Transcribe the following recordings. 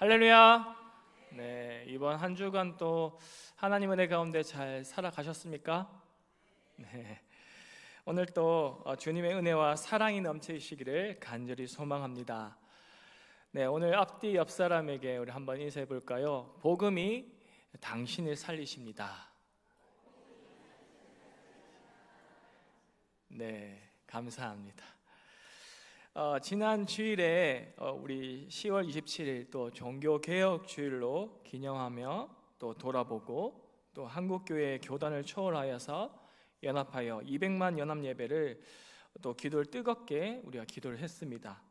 할렐루야. 네, 이번 한 주간 또 하나님 은혜 가운데 잘 살아가셨습니까? 네, 오늘 또 주님의 은혜와 사랑이 넘치시기를 간절히 소망합니다. 네, 오늘 앞뒤 옆 사람에게 우리 한번 인사해 볼까요? 복음이 당신을 살리십니다. 네, 감사합니다. 지난 주일에 우리 10월 27일 또 종교개혁 주일로 기념하며 또 돌아보고 또 한국교회 교단을 초월하여서 연합하여 200만 연합 예배를 또 기도를 뜨겁게 우리가 기도를 했습니다.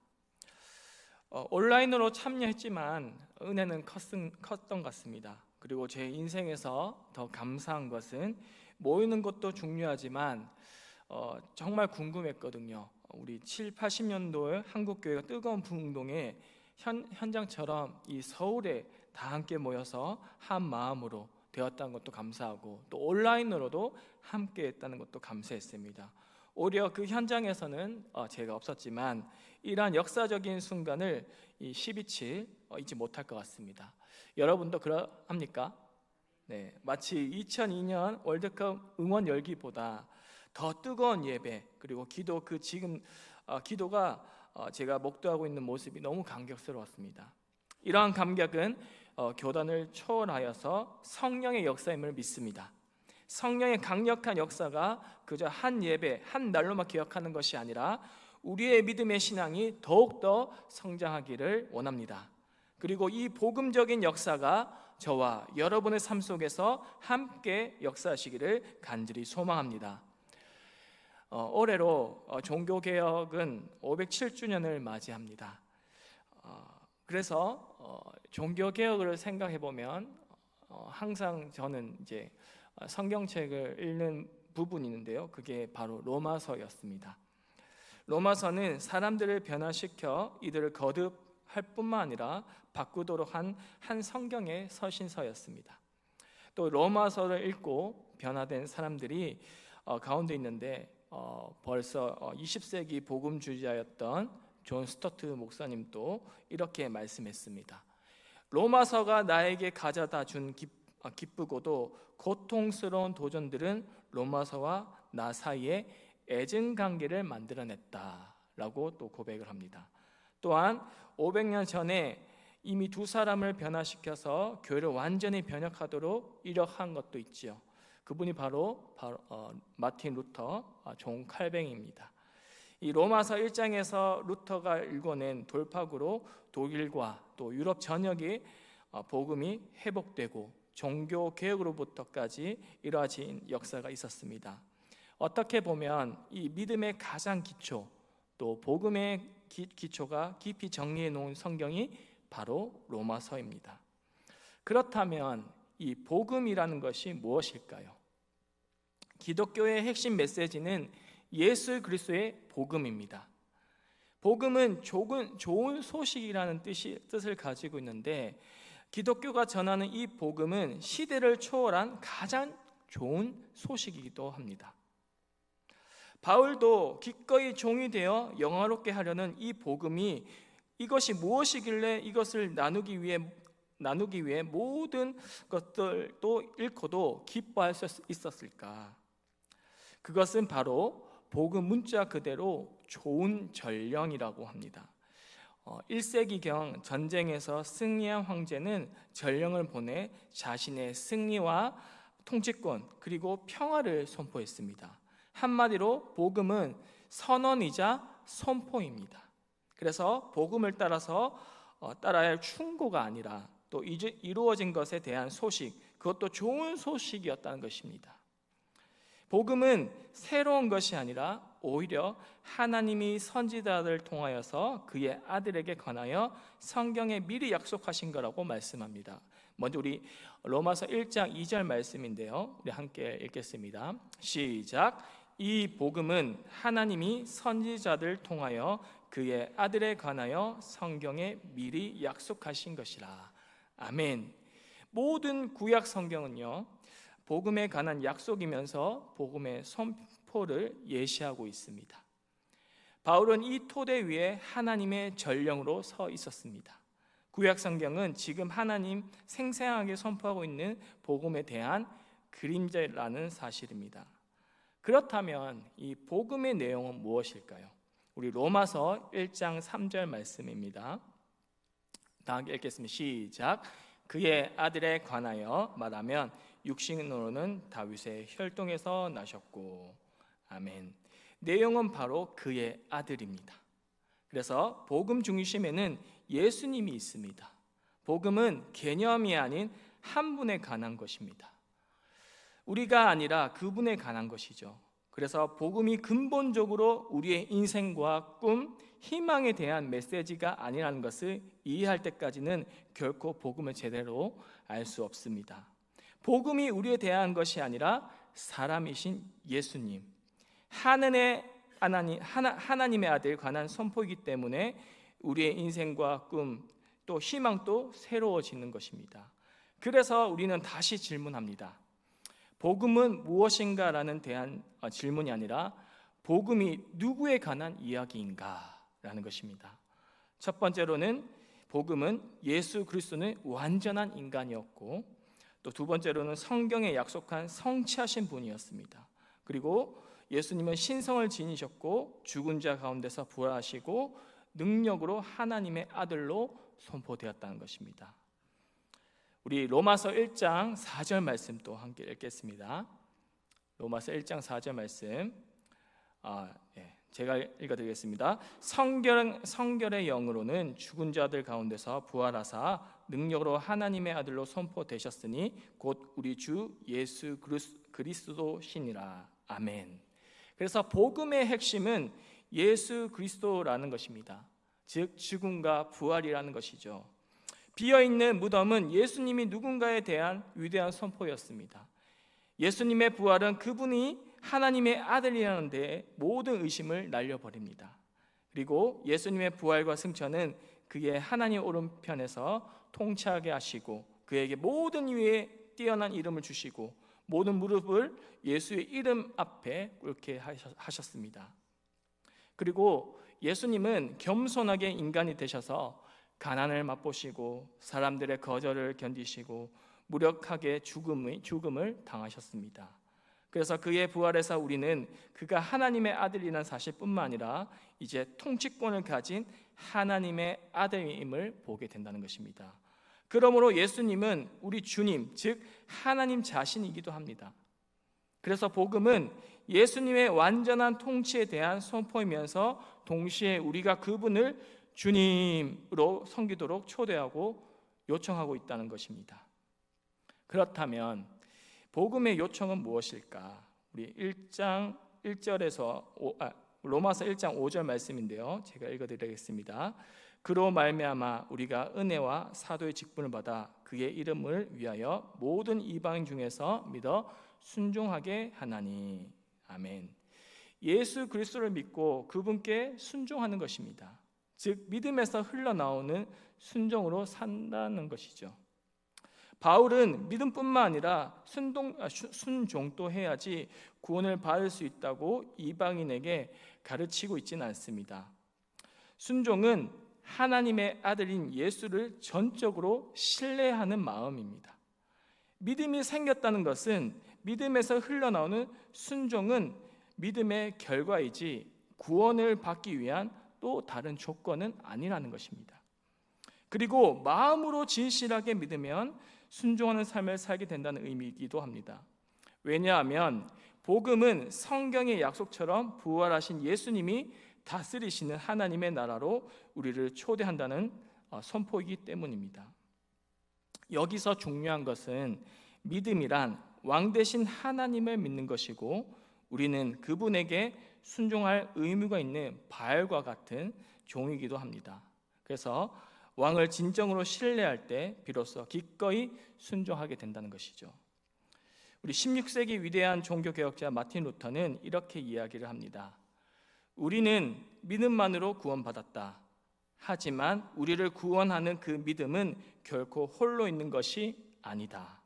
온라인으로 참여했지만 은혜는 컸던 것 같습니다. 그리고 제 인생에서 더 감사한 것은 모이는 것도 중요하지만 정말 궁금했거든요. 우리 7, 80년도에 한국교회가 뜨거운 부흥동에 현장처럼 이 서울에 다 함께 모여서 한 마음으로 되었다는 것도 감사하고 또 온라인으로도 함께 했다는 것도 감사했습니다. 오히려 그 현장에서는 제가 없었지만 이러한 역사적인 순간을 이 12.7 잊지 못할 것 같습니다. 여러분도 그러합니까? 네, 마치 2002년 월드컵 응원 열기보다 더 뜨거운 예배 그리고 기도 기도가 제가 목도하고 있는 모습이 너무 감격스러웠습니다. 이러한 감격은 교단을 초월하여서 성령의 역사임을 믿습니다. 성령의 강력한 역사가 그저 한 예배 한 날로만 기억하는 것이 아니라 우리의 믿음의 신앙이 더욱더 성장하기를 원합니다. 그리고 이 복음적인 역사가 저와 여러분의 삶 속에서 함께 역사하시기를 간절히 소망합니다. 올해로 종교개혁은 507주년을 맞이합니다. 그래서 종교개혁을 생각해 보면 항상 저는 이제 성경책을 읽는 부분이 있는데요. 그게 바로 로마서였습니다. 로마서는 사람들을 변화시켜 이들을 거듭할 뿐만 아니라 바꾸도록 한 성경의 서신서였습니다. 또 로마서를 읽고 변화된 사람들이 가운데 있는데 벌써 20세기 복음주의자였던 존 스토트 목사님도 이렇게 말씀했습니다. 로마서가 나에게 가져다 준 기쁘고도 고통스러운 도전들은 로마서와 나 사이에 애증관계를 만들어냈다라고 또 고백을 합니다. 또한 500년 전에 이미 두 사람을 변화시켜서 교회를 완전히 변혁하도록 이력한 것도 있지요. 그분이 바로 마틴 루터, 존 칼뱅입니다. 이 로마서 1장에서 루터가 읽어낸 돌파구로 독일과 또 유럽 전역의 복음이 회복되고 종교 개혁으로부터까지 이루어진 역사가 있었습니다. 어떻게 보면 이 믿음의 가장 기초 또 복음의 기초가 깊이 정리해 놓은 성경이 바로 로마서입니다. 그렇다면 이 복음이라는 것이 무엇일까요? 기독교의 핵심 메시지는 예수 그리스도의 복음입니다. 복음은 좋은 소식이라는 뜻을 가지고 있는데 기독교가 전하는 이 복음은 시대를 초월한 가장 좋은 소식이기도 합니다. 바울도 기꺼이 종이 되어 영화롭게 하려는 이 복음이 이것이 무엇이길래 이것을 나누기 위해 모든 것들도 잃고도 기뻐할 수 있었을까? 그것은 바로 복음 문자 그대로 좋은 전령이라고 합니다. 1세기경 전쟁에서 승리한 황제는 전령을 보내 자신의 승리와 통치권 그리고 평화를 선포했습니다. 한마디로 복음은 선언이자 선포입니다. 그래서 복음을 따라야 할 충고가 아니라 또 이루어진 것에 대한 소식, 그것도 좋은 소식이었다는 것입니다. 복음은 새로운 것이 아니라 오히려 하나님이 선지자들을 통하여서 그의 아들에게 관하여 성경에 미리 약속하신 거라고 말씀합니다. 먼저 우리 로마서 1장 2절 말씀인데요, 우리 함께 읽겠습니다. 시작. 이 복음은 하나님이 선지자들을 통하여 그의 아들에 관하여 성경에 미리 약속하신 것이라. 아멘. 모든 구약 성경은요 복음에 관한 약속이면서 복음의 선포를 예시하고 있습니다. 바울은 이 토대 위에 하나님의 전령으로 서 있었습니다. 구약 성경은 지금 하나님 생생하게 선포하고 있는 복음에 대한 그림자라는 사실입니다. 그렇다면 이 복음의 내용은 무엇일까요? 우리 로마서 1장 3절 말씀입니다. 다 함께 읽겠습니다. 시작. 그의 아들에 관하여 말하면 육신으로는 다윗의 혈통에서 나셨고. 아멘. 내용은 바로 그의 아들입니다. 그래서 복음 중심에는 예수님이 있습니다. 복음은 개념이 아닌 한 분에 관한 것입니다. 우리가 아니라 그분에 관한 것이죠. 그래서 복음이 근본적으로 우리의 인생과 꿈, 희망에 대한 메시지가 아니라는 것을 이해할 때까지는 결코 복음을 제대로 알 수 없습니다. 복음이 우리에 대한 것이 아니라 사람이신 예수님, 하나님의 아들 관한 선포이기 때문에 우리의 인생과 꿈, 또 희망도 새로워지는 것입니다. 그래서 우리는 다시 질문합니다. 복음은 무엇인가라는 대한 질문이 아니라 복음이 누구에 관한 이야기인가 라는 것입니다. 첫 번째로는 복음은 예수 그리스도는 완전한 인간이었고, 또 두 번째로는 성경에 약속한 성취하신 분이었습니다. 그리고 예수님은 신성을 지니셨고 죽은 자 가운데서 부활하시고 능력으로 하나님의 아들로 선포되었다는 것입니다. 우리 로마서 1장 4절 말씀 또 함께 읽겠습니다. 로마서 1장 4절 말씀 제가 읽어드리겠습니다. 성결의 영으로는 죽은 자들 가운데서 부활하사 능력으로 하나님의 아들로 선포되셨으니 곧 우리 주 예수 그리스도시니라. 아멘. 그래서 복음의 핵심은 예수 그리스도라는 것입니다. 즉 죽음과 부활이라는 것이죠. 비어있는 무덤은 예수님이 누군가에 대한 위대한 선포였습니다. 예수님의 부활은 그분이 하나님의 아들이라는 데 모든 의심을 날려버립니다. 그리고 예수님의 부활과 승천은 그의 하나님 오른편에서 통치하게 하시고 그에게 모든 위에 뛰어난 이름을 주시고 모든 무릎을 예수의 이름 앞에 꿇게 하셨습니다. 그리고 예수님은 겸손하게 인간이 되셔서 가난을 맛보시고 사람들의 거절을 견디시고 무력하게 죽음을 당하셨습니다. 그래서 그의 부활에서 우리는 그가 하나님의 아들이라는 사실뿐만 아니라 이제 통치권을 가진 하나님의 아들임을 보게 된다는 것입니다. 그러므로 예수님은 우리 주님, 즉 하나님 자신이기도 합니다. 그래서 복음은 예수님의 완전한 통치에 대한 선포이면서 동시에 우리가 그분을 주님으로 섬기도록 초대하고 요청하고 있다는 것입니다. 그렇다면 복음의 요청은 무엇일까? 우리 로마서 1장 5절 말씀인데요. 제가 읽어드리겠습니다. 그로 말미암아 우리가 은혜와 사도의 직분을 받아 그의 이름을 위하여 모든 이방인 중에서 믿어 순종하게 하나니. 아멘. 예수 그리스도를 믿고 그분께 순종하는 것입니다. 즉 믿음에서 흘러나오는 순종으로 산다는 것이죠. 바울은 믿음뿐만 아니라 순종도 해야지 구원을 받을 수 있다고 이방인에게 가르치고 있지는 않습니다. 순종은 하나님의 아들인 예수를 전적으로 신뢰하는 마음입니다. 믿음이 생겼다는 것은 믿음에서 흘러나오는 순종은 믿음의 결과이지 구원을 받기 위한 또 다른 조건은 아니라는 것입니다. 그리고 마음으로 진실하게 믿으면 순종하는 삶을 살게 된다는 의미이기도 합니다. 왜냐하면 복음은 성경의 약속처럼 부활하신 예수님이 다스리시는 하나님의 나라로 우리를 초대한다는 선포이기 때문입니다. 여기서 중요한 것은 믿음이란 왕 대신 하나님을 믿는 것이고 우리는 그분에게 순종할 의무가 있는 바알과 같은 종이기도 합니다. 그래서 왕을 진정으로 신뢰할 때 비로소 기꺼이 순종하게 된다는 것이죠. 우리 16세기 위대한 종교개혁자 마틴 루터는 이렇게 이야기를 합니다. 우리는 믿음만으로 구원받았다. 하지만 우리를 구원하는 그 믿음은 결코 홀로 있는 것이 아니다.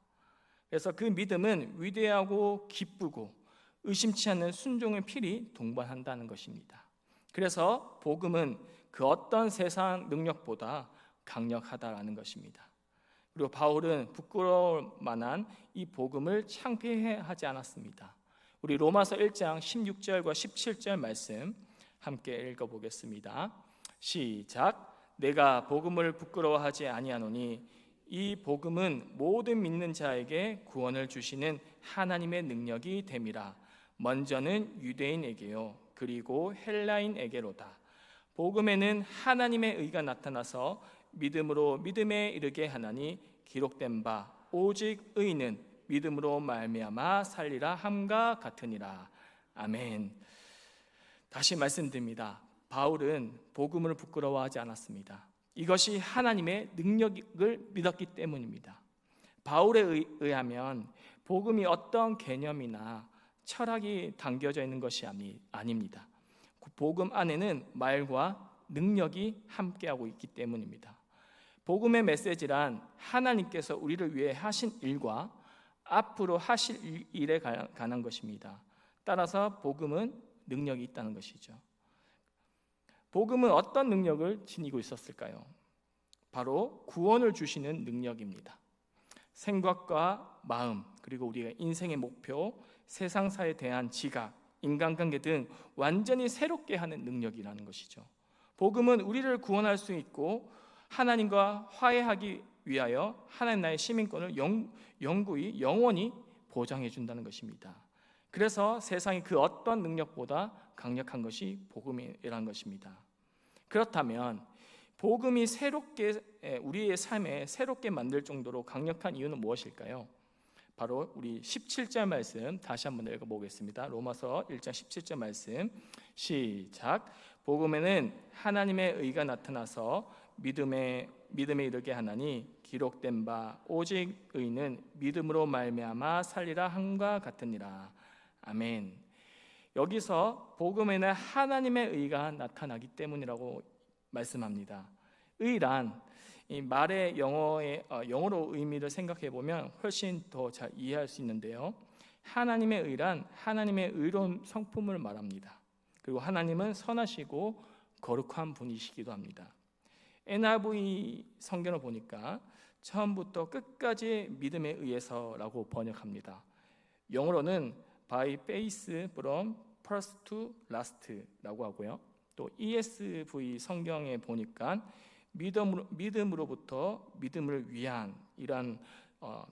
그래서 그 믿음은 위대하고 기쁘고 의심치 않는 순종의 필히 동반한다는 것입니다. 그래서 복음은 그 어떤 세상 능력보다 강력하다라는 것입니다. 그리고 바울은 부끄러울 만한 이 복음을 창피해하지 않았습니다. 우리 로마서 1장 16절과 17절 말씀 함께 읽어보겠습니다. 시작. 내가 복음을 부끄러워하지 아니하노니 이 복음은 모든 믿는 자에게 구원을 주시는 하나님의 능력이 됨이라. 먼저는 유대인에게요 그리고 헬라인에게로다. 복음에는 하나님의 의가 나타나서 믿음으로 믿음에 이르게 하나니 기록된 바 오직 의는 믿음으로 말미암아 살리라 함과 같으니라. 아멘. 다시 말씀드립니다. 바울은 복음을 부끄러워하지 않았습니다. 이것이 하나님의 능력을 믿었기 때문입니다. 바울에 의하면 복음이 어떤 개념이나 철학이 담겨져 있는 것이 아닙니다. 복음 안에는 말과 능력이 함께하고 있기 때문입니다. 복음의 메시지란 하나님께서 우리를 위해 하신 일과 앞으로 하실 일에 관한 것입니다. 따라서 복음은 능력이 있다는 것이죠. 복음은 어떤 능력을 지니고 있었을까요? 바로 구원을 주시는 능력입니다. 생각과 마음, 그리고 우리의 인생의 목표, 세상사에 대한 지각, 인간관계 등 완전히 새롭게 하는 능력이라는 것이죠. 복음은 우리를 구원할 수 있고 하나님과 화해하기 위하여 하나님 나라의 시민권을 영원히 보장해 준다는 것입니다. 그래서 세상의 그 어떤 능력보다 강력한 것이 복음이라는 것입니다. 그렇다면 복음이 우리의 삶에 새롭게 만들 정도로 강력한 이유는 무엇일까요? 바로 우리 17절 말씀 다시 한번 읽어보겠습니다. 로마서 1장 17절 말씀 시작. 복음에는 하나님의 의가 나타나서 믿음에 이르게 하나니 기록된 바 오직 의는 믿음으로 말미암아 살리라 함과 같으니라. 아멘. 여기서 복음에는 하나님의 의가 나타나기 때문이라고 말씀합니다. 의란 이 말의 영어로 의미를 생각해 보면 훨씬 더 잘 이해할 수 있는데요. 하나님의 의란 하나님의 의로운 성품을 말합니다. 그리고 하나님은 선하시고 거룩한 분이시기도 합니다. NIV 성경을 보니까 처음부터 끝까지 믿음에 의해서라고 번역합니다. 영어로는 by faith from first to last라고 하고요. 또 ESV 성경에 보니까 믿음으로부터 믿음을 위한 이란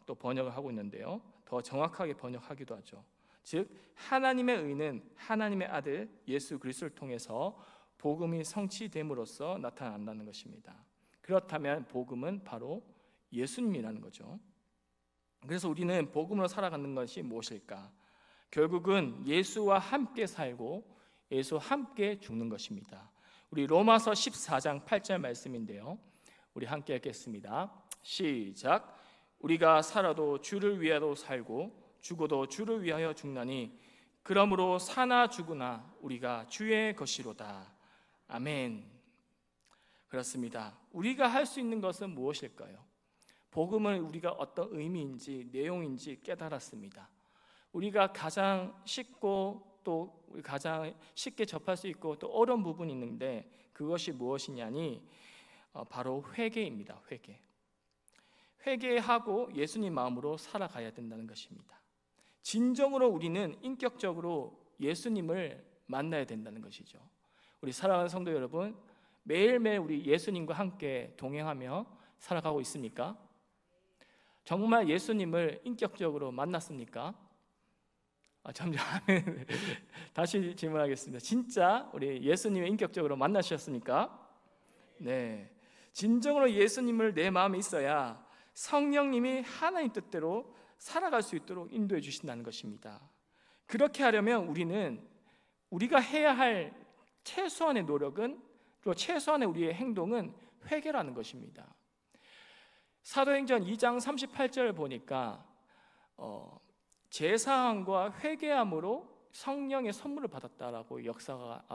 또 번역을 하고 있는데요. 더 정확하게 번역하기도 하죠. 즉 하나님의 의는 하나님의 아들 예수 그리스도를 통해서 복음이 성취됨으로써 나타난다는 것입니다. 그렇다면 복음은 바로 예수님이라는 거죠. 그래서 우리는 복음으로 살아가는 것이 무엇일까? 결국은 예수와 함께 살고 예수와 함께 죽는 것입니다. 우리 로마서 14장 8절 말씀인데요. 우리 함께 읽겠습니다. 시작. 우리가 살아도 주를 위하여 살고 죽어도 주를 위하여 죽나니 그러므로 사나 죽으나 우리가 주의 것이로다. 아멘. 그렇습니다. 우리가 할 수 있는 것은 무엇일까요? 복음은 우리가 어떤 의미인지 내용인지 깨달았습니다. 우리가 가장 쉽고 또 가장 쉽게 접할 수 있고 또 어려운 부분이 있는데 그것이 무엇이냐니 바로 회개입니다. 회개하고 예수님 마음으로 살아가야 된다는 것입니다. 진정으로 우리는 인격적으로 예수님을 만나야 된다는 것이죠. 우리 사랑하는 성도 여러분, 매일매일 우리 예수님과 함께 동행하며 살아가고 있습니까? 정말 예수님을 인격적으로 만났습니까? 점점 다시 질문하겠습니다. 진짜 우리 예수님을 인격적으로 만나셨습니까? 네. 진정으로 예수님을 내 마음에 있어야 성령님이 하나님 뜻대로 살아갈 수 있도록 인도해 주신다는 것입니다. 그렇게 하려면 우리가 해야 할 최소한의 노력은 또 최소한의 우리의 행동은 회개라는 것입니다. 사도행전 2장 38절을 보니까 제사함과 회개함으로 성령의 선물을 받았다라고 역사가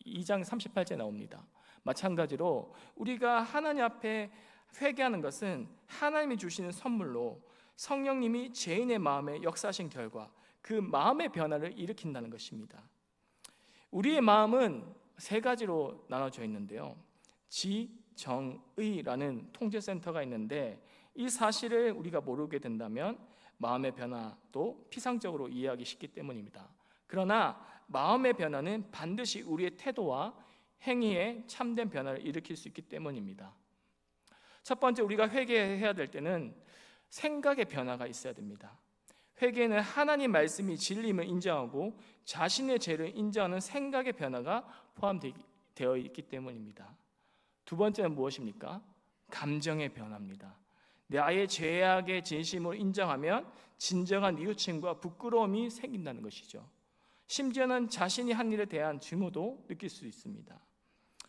2장 38절에 나옵니다. 마찬가지로 우리가 하나님 앞에 회개하는 것은 하나님이 주시는 선물로 성령님이 죄인의 마음에 역사하신 결과 그 마음의 변화를 일으킨다는 것입니다. 우리의 마음은 세 가지로 나눠져 있는데요. 지, 정의라는 통제센터가 있는데 이 사실을 우리가 모르게 된다면 마음의 변화도 피상적으로 이해하기 쉽기 때문입니다. 그러나 마음의 변화는 반드시 우리의 태도와 행위에 참된 변화를 일으킬 수 있기 때문입니다. 첫 번째, 우리가 회개해야 될 때는 생각의 변화가 있어야 됩니다. 회개는 하나님 말씀이 진리임을 인정하고 자신의 죄를 인정하는 생각의 변화가 포함되어 있기 때문입니다. 두 번째는 무엇입니까? 감정의 변화입니다. 나의 죄악의 진심으로 인정하면 진정한 뉘우침과 부끄러움이 생긴다는 것이죠. 심지어는 자신이 한 일에 대한 증오도 느낄 수 있습니다.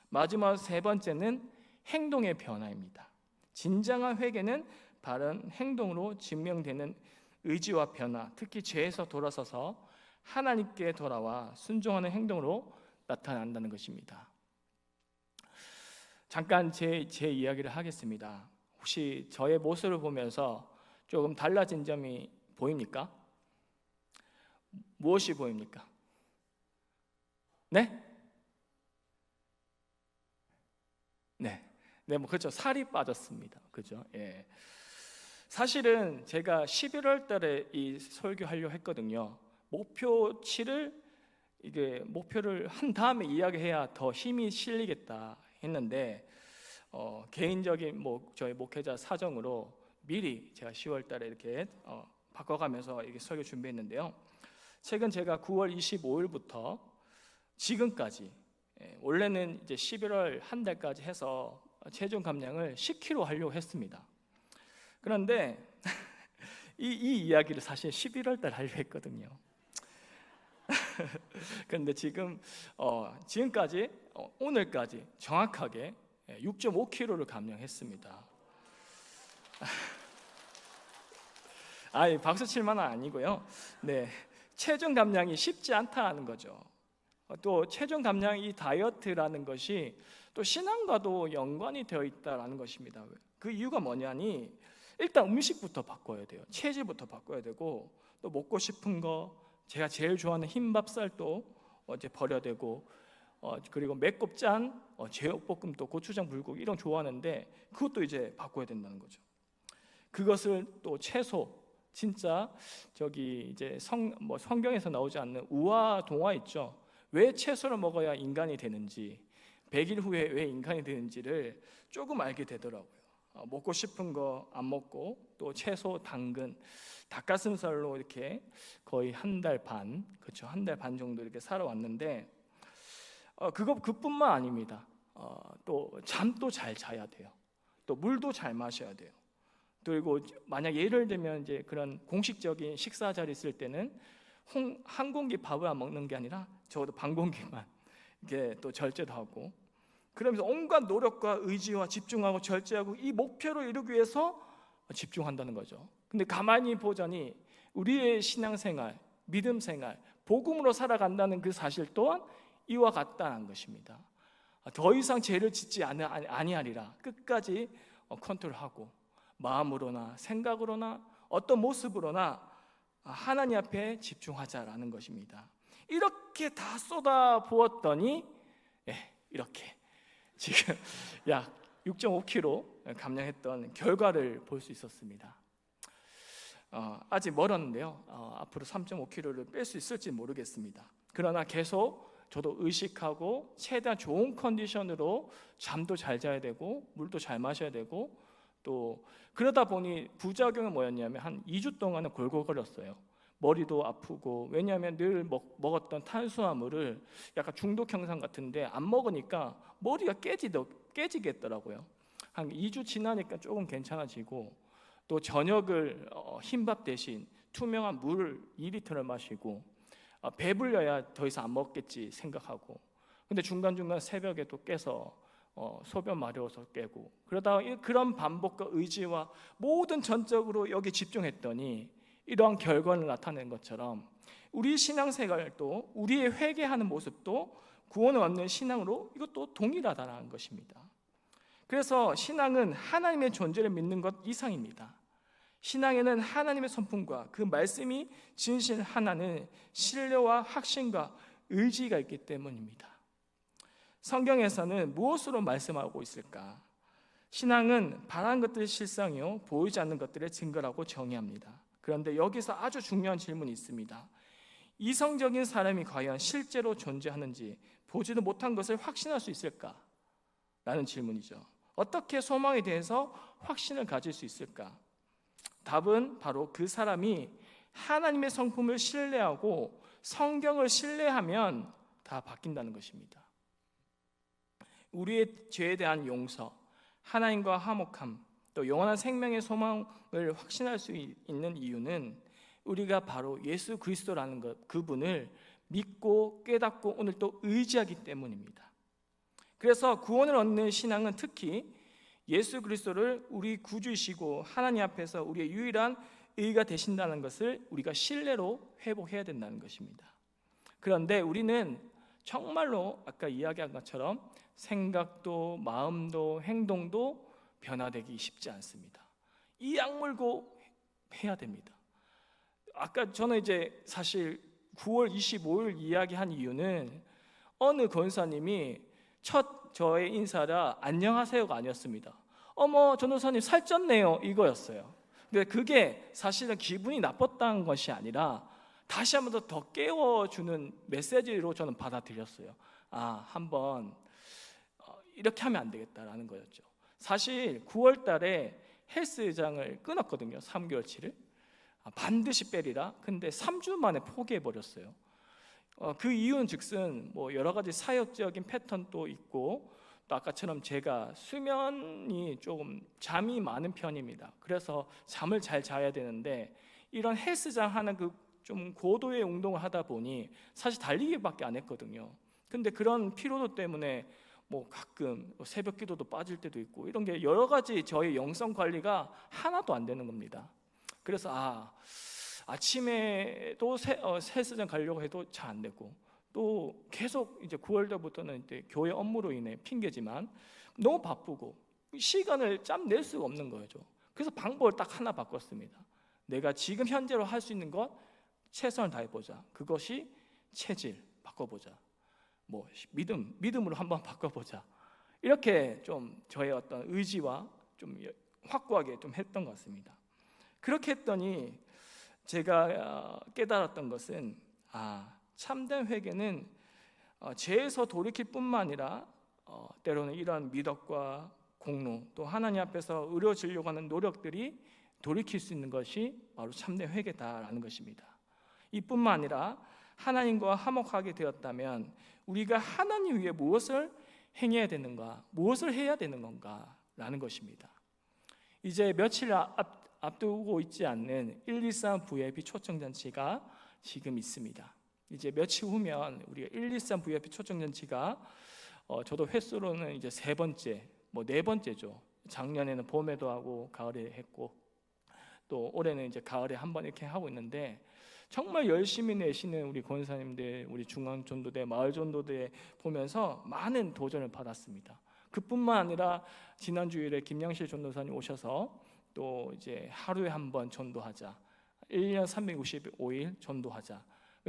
마지막 세 번째는 행동의 변화입니다. 진정한 회개는 바른 행동으로 증명되는 의지와 변화, 특히 죄에서 돌아서서 하나님께 돌아와 순종하는 행동으로 나타난다는 것입니다. 잠깐 제 이야기를 하겠습니다. 혹시 저의 모습을 보면서 조금 달라진 점이 보입니까? 무엇이 보입니까? 네? 네, 뭐 그렇죠. 살이 빠졌습니다. 그죠? 예. 사실은 제가 11월 달에 이 설교하려고 했거든요. 목표치를 목표를 한 다음에 이야기해야 더 힘이 실리겠다 했는데 개인적인 저희 목회자 사정으로 미리 제가 10월 달에 이렇게 바꿔가면서 이렇게 설교 준비했는데요. 최근 제가 9월 25일부터 지금까지 원래는 이제 11월 한 달까지 해서 체중 감량을 10kg 하려고 했습니다. 그런데 이 이야기를 사실 11월 달 하려고 했거든요. 그런데 지금까지 오늘까지 정확하게 6.5kg를 감량했습니다. 박수 칠 만은 아니고요. 네, 체중 감량이 쉽지 않다는 거죠. 또 체중 감량 이 다이어트라는 것이 또 신앙과도 연관이 되어 있다라는 것입니다. 그 이유가 뭐냐니 일단 음식부터 바꿔야 돼요. 체질부터 바꿔야 되고 또 먹고 싶은 거 제가 제일 좋아하는 흰밥살도 이제 버려야 되고 그리고 매껍짠 제육볶음도 고추장 불고기 이런 좋아하는데 그것도 이제 바꿔야 된다는 거죠. 그것을 또 채소 진짜 이제 성경에서 나오지 않는 우화 동화 있죠. 왜 채소를 먹어야 인간이 되는지 100일 후에 왜 인간이 되는지를 조금 알게 되더라고요. 먹고 싶은 거 안 먹고 또 채소, 당근, 닭가슴살로 이렇게 거의 한 달 반, 그렇죠? 한 달 반 정도 이렇게 살아왔는데 그뿐만 아닙니다. 또 잠도 잘 자야 돼요. 또 물도 잘 마셔야 돼요. 그리고 만약 예를 들면 이제 그런 공식적인 식사 자리 있을 때는 한 공기 밥을 안 먹는 게 아니라 적어도 반 공기만 이게 또 절제도 하고 그러면서 온갖 노력과 의지와 집중하고 절제하고 이 목표를 이루기 위해서 집중한다는 거죠. 근데 가만히 보자니 우리의 신앙생활, 믿음생활, 복음으로 살아간다는 그 사실 또한 이와 같다는 것입니다. 더 이상 죄를 짓지 아니하리라. 끝까지 컨트롤하고 마음으로나 생각으로나 어떤 모습으로나 하나님 앞에 집중하자라는 것입니다. 이렇게 다 쏟아 부었더니 이렇게 지금 약 6.5kg 감량했던 결과를 볼 수 있었습니다. 아직 멀었는데요. 앞으로 3.5kg를 뺄 수 있을지 모르겠습니다. 그러나 계속 저도 의식하고 최대한 좋은 컨디션으로 잠도 잘 자야 되고 물도 잘 마셔야 되고 또 그러다 보니 부작용은 뭐였냐면 한 2주 동안은 골골거렸어요. 머리도 아프고 왜냐하면 늘 먹었던 탄수화물을 약간 중독 현상 같은데 안 먹으니까 머리가 깨지겠더라고요. 한 2주 지나니까 조금 괜찮아지고 또 저녁을 흰밥 대신 투명한 물을 2리터를 마시고 배불려야 더 이상 안 먹겠지 생각하고 근데 중간중간 새벽에 또 깨서 소변 마려워서 깨고 그러다가 그런 반복과 의지와 모든 전적으로 여기 집중했더니 이러한 결과를 나타낸 것처럼 우리 신앙생활도 우리의 회개하는 모습도 구원을 얻는 신앙으로 이것도 동일하다는 것입니다. 그래서 신앙은 하나님의 존재를 믿는 것 이상입니다. 신앙에는 하나님의 성품과 그 말씀이 진실 하나는 신뢰와 확신과 의지가 있기 때문입니다. 성경에서는 무엇으로 말씀하고 있을까? 신앙은 바라는 것들의 실상이요 보이지 않는 것들의 증거라고 정의합니다. 그런데 여기서 아주 중요한 질문이 있습니다. 이성적인 사람이 과연 실제로 존재하는지 보지도 못한 것을 확신할 수 있을까? 라는 질문이죠. 어떻게 소망에 대해서 확신을 가질 수 있을까? 답은 바로 그 사람이 하나님의 성품을 신뢰하고 성경을 신뢰하면 다 바뀐다는 것입니다. 우리의 죄에 대한 용서, 하나님과 화목함, 또 영원한 생명의 소망을 확신할 수 있는 이유는 우리가 바로 예수 그리스도라는 것, 그분을 믿고 깨닫고 오늘 또 의지하기 때문입니다. 그래서 구원을 얻는 신앙은 특히 예수 그리스도를 우리 구주이시고 하나님 앞에서 우리의 유일한 의가 되신다는 것을 우리가 신뢰로 회복해야 된다는 것입니다. 그런데 우리는 정말로 아까 이야기한 것처럼 생각도 마음도 행동도 변화되기 쉽지 않습니다. 이 약물고 해야 됩니다. 아까 저는 이제 사실 9월 25일 이야기한 이유는 어느 권사님이 첫 저의 인사라 안녕하세요가 아니었습니다. 어머 전도사님 살쪘네요 이거였어요. 근데 그게 사실은 기분이 나빴다는 것이 아니라 다시 한 번 더 깨워주는 메시지로 저는 받아들였어요. 한번 이렇게 하면 안 되겠다라는 거였죠. 사실 9월 달에 헬스장을 끊었거든요. 3개월치를 반드시 빼리라. 근데 3주 만에 포기해버렸어요. 그 이유는 즉슨 뭐 여러 가지 사역적인 패턴도 있고 또 아까처럼 제가 수면이 조금 잠이 많은 편입니다. 그래서 잠을 잘 자야 되는데 이런 헬스장 하는 그 좀 고도의 운동을 하다 보니 사실 달리기밖에 안 했거든요. 근데 그런 피로도 때문에 뭐 가끔 새벽 기도도 빠질 때도 있고 이런 게 여러 가지 저의 영성 관리가 하나도 안 되는 겁니다. 그래서 아침에도 헬스장 가려고 해도 잘 안 되고 또 계속 이제 9월 달부터는 이제 교회 업무로 인해 핑계지만 너무 바쁘고 시간을 짬 낼 수가 없는 거죠. 그래서 방법을 딱 하나 바꿨습니다. 내가 지금 현재로 할 수 있는 것 최선을 다해보자. 그것이 체질 바꿔보자. 뭐 믿음으로 한번 바꿔보자. 이렇게 좀 저의 어떤 의지와 좀 확고하게 좀 했던 것 같습니다. 그렇게 했더니 제가 깨달았던 것은 참된 회개는 죄에서 돌이킬 뿐만 아니라 때로는 이러한 미덕과 공로 또 하나님 앞에서 의로워지려고 하는 노력들이 돌이킬 수 있는 것이 바로 참된 회개다라는 것입니다. 이뿐만 아니라 하나님과 화목하게 되었다면 우리가 하나님 위해 무엇을 행해야 되는가, 무엇을 해야 되는 건가라는 것입니다. 이제 며칠 앞두고 있지 않는 123 VIP 초청잔치가 지금 있습니다. 이제 며칠 후면 우리가 123 VIP 초청잔치가 저도 횟수로는 이제 3번째, 뭐 4번째죠. 작년에는 봄에도 하고 가을에 했고 또 올해는 이제 가을에 한번 이렇게 하고 있는데 정말 열심히 내시는 우리 권사님들, 우리 중앙전도대, 마을전도대 보면서 많은 도전을 받았습니다. 그뿐만 아니라 지난 주일에 김양실 전도사님 오셔서 또 이제 하루에 한 번 전도하자, 1년 365일 전도하자.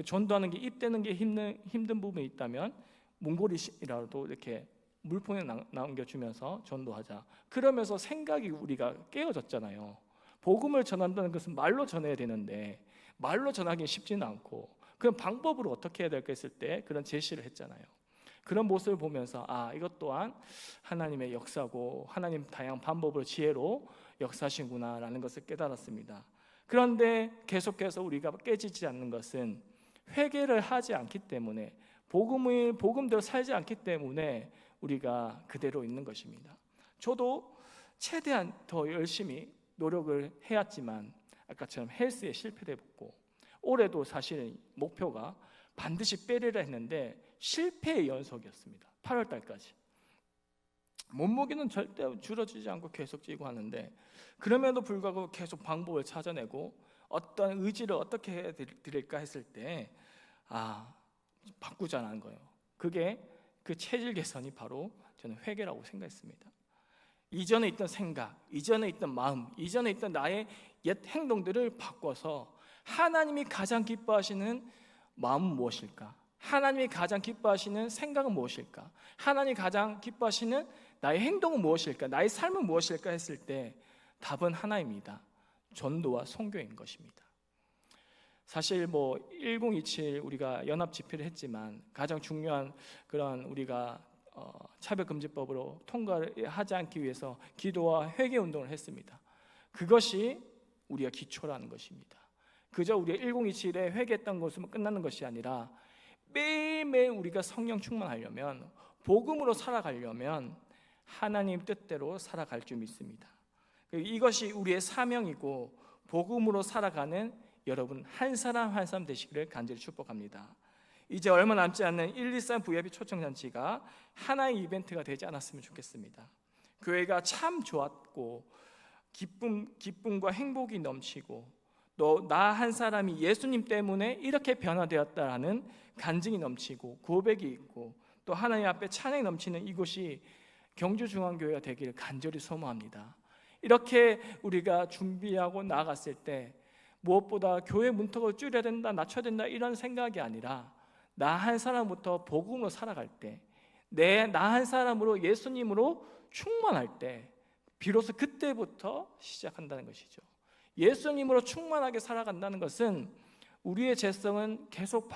전도하는 게 입대는 게 힘든 부분이 있다면 몽골이라도 이렇게 물품에 남겨주면서 전도하자. 그러면서 생각이 우리가 깨어졌잖아요. 복음을 전한다는 것은 말로 전해야 되는데 말로 전하기 쉽지는 않고 그런 방법으로 어떻게 해야 될까 했을 때 그런 제시를 했잖아요. 그런 모습을 보면서 이것 또한 하나님의 역사고 하나님 다양한 방법으로 지혜로 역사하시구나라는 것을 깨달았습니다. 그런데 계속해서 우리가 깨지지 않는 것은 회개를 하지 않기 때문에 복음대로 살지 않기 때문에 우리가 그대로 있는 것입니다. 저도 최대한 더 열심히 노력을 해왔지만 아까처럼 헬스에 실패했고 올해도 사실은 목표가 반드시 빼리라 했는데 실패의 연속이었습니다. 8월 달까지 몸무게는 절대 줄어들지 않고 계속 찌고 하는데 그럼에도 불구하고 계속 방법을 찾아내고 어떤 의지를 어떻게 해야 드릴까 했을 때 바꾸자는 거예요. 그게 그 체질 개선이 바로 저는 회개라고 생각했습니다. 이전에 있던 생각, 이전에 있던 마음, 이전에 있던 나의 옛 행동들을 바꿔서 하나님이 가장 기뻐하시는 마음은 무엇일까? 하나님이 가장 기뻐하시는 생각은 무엇일까? 하나님이 가장 기뻐하시는 나의 행동은 무엇일까? 나의 삶은 무엇일까 했을 때 답은 하나입니다. 전도와 선교인 것입니다. 사실 1027 우리가 연합 집회를 했지만 가장 중요한 그런 우리가 차별금지법으로 통과를 하지 않기 위해서 기도와 회개 운동을 했습니다. 그것이 우리가 기초라는 것입니다. 그저 우리가 1027에 회개했던 것으로 끝나는 것이 아니라 매일매일 우리가 성령 충만하려면, 복음으로 살아가려면 하나님 뜻대로 살아갈 줄 믿습니다. 이것이 우리의 사명이고 복음으로 살아가는 여러분 한 사람 한 사람 되시기를 간절히 축복합니다. 이제 얼마 남지 않는 123 VIP 초청잔치가 하나의 이벤트가 되지 않았으면 좋겠습니다. 교회가 참 좋았고 기쁨과 행복이 넘치고 또 나 한 사람이 예수님 때문에 이렇게 변화되었다라는 간증이 넘치고 고백이 있고 또 하나님 앞에 찬양이 넘치는 이곳이 경주중앙교회가 되기를 간절히 소망합니다. 이렇게 우리가 준비하고 나아갔을 때 무엇보다 교회 문턱을 줄여야 된다, 낮춰야 된다 이런 생각이 아니라 나 한 사람부터 복음으로 살아갈 때, 나 한 사람으로 예수님으로 충만할 때 비로소 그때부터 시작한다는 것이죠. 예수님으로 충만하게 살아간다는 것은 우리의 죄성은 계속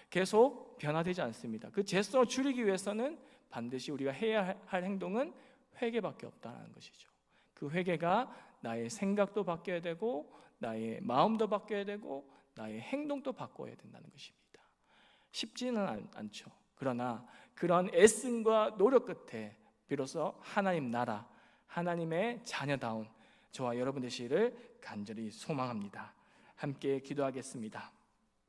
계속 변화되지 않습니다. 그 죄성을 줄이기 위해서는 반드시 우리가 해야 할 행동은 회개밖에 없다는 것이죠. 그 회개가 나의 생각도 바뀌어야 되고 나의 마음도 바뀌어야 되고 나의 행동도 바꿔야 된다는 것입니다. 쉽지는 않죠. 그러나 그런 애씀과 노력 끝에 비로소 하나님 나라, 하나님의 자녀다운 저와 여러분 되시기를 간절히 소망합니다. 함께 기도하겠습니다.